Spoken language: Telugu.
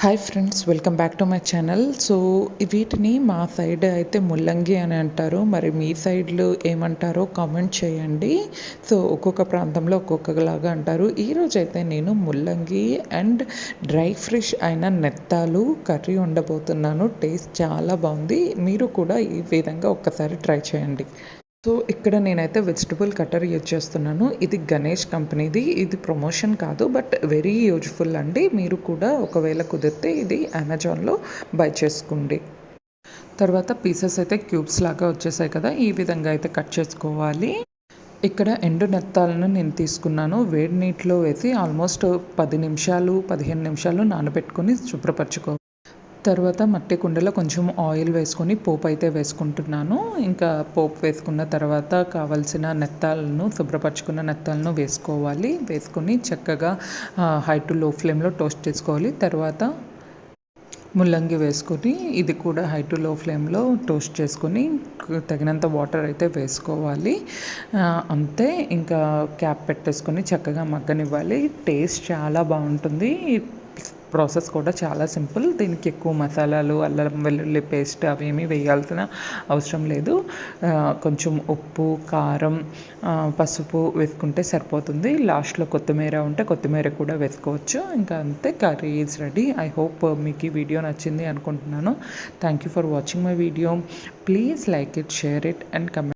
Hi friends, welcome back to my channel. So వీటిని మా సైడ్ అయితే ముల్లంగి అని అంటారు. మరి మీ సైడ్లో ఏమంటారో కామెంట్ చేయండి. సో ఒక్కొక్క ప్రాంతంలో ఒక్కొక్కలాగా అంటారు. ఈరోజు అయితే నేను ముల్లంగి అండ్ డ్రై ఫ్రెష్ అయిన నెత్తాలు కర్రీ ఉండబోతున్నాను. టేస్ట్ చాలా బాగుంది. మీరు కూడా ఈ విధంగా ఒక్కసారి ట్రై చేయండి. సో ఇక్కడ నేనైతే వెజిటబుల్ కటర్ యూజ్ చేస్తున్నాను. ఇది గణేష్ కంపెనీది. ఇది ప్రమోషన్ కాదు, బట్ వెరీ యూజ్ఫుల్ అండి. మీరు కూడా ఒకవేళ కుదిరితే ఇది అమెజాన్లో బై చేసుకోండి. తర్వాత పీసెస్ అయితే క్యూబ్స్ లాగా వచ్చేసాయి కదా, ఈ విధంగా అయితే కట్ చేసుకోవాలి. ఇక్కడ ఎండు నెత్తాలను నేను తీసుకున్నాను. వేడి నీటిలో వేసి ఆల్మోస్ట్ 10 నిమిషాలు 15 నిమిషాలు నానబెట్టుకొని శుభ్రపరచుకోవాలి. తర్వాత మట్టి కుండలో కొంచెం ఆయిల్ వేసుకొని పోపు అయితే వేసుకుంటున్నాను. ఇంకా పోపు వేసుకున్న తర్వాత కావాల్సిన నెత్తాలను, శుభ్రపరచుకున్న నెత్తాలను వేసుకోవాలి. వేసుకొని చక్కగా హై టు లో ఫ్లేమ్లో టోస్ట్ చేసుకోవాలి. తర్వాత ముల్లంగి వేసుకొని ఇది కూడా హై టు లో ఫ్లేమ్లో టోస్ట్ చేసుకొని తగినంత వాటర్ అయితే వేసుకోవాలి. అంతే, ఇంకా క్యాప్ పెట్టేసుకొని చక్కగా మగ్గనివ్వాలి. టేస్ట్ చాలా బాగుంటుంది. ప్రాసెస్ కూడా చాలా సింపుల్. దీనికి ఎక్కువ మసాలాలు, అల్లం వెల్లుల్లి పేస్ట్ అవేమీ వేయాల్సిన అవసరం లేదు. కొంచెం ఉప్పు, కారం, పసుపు వేసుకుంటే సరిపోతుంది. లాస్ట్లో కొత్తిమీర ఉంటే కొత్తిమీర కూడా వేసుకోవచ్చు. ఇంకా అంతే, curry is ready. I hope మీకు ఈ వీడియో నచ్చింది అనుకుంటున్నాను. Thank you for watching my video. Please like it, share it and comment.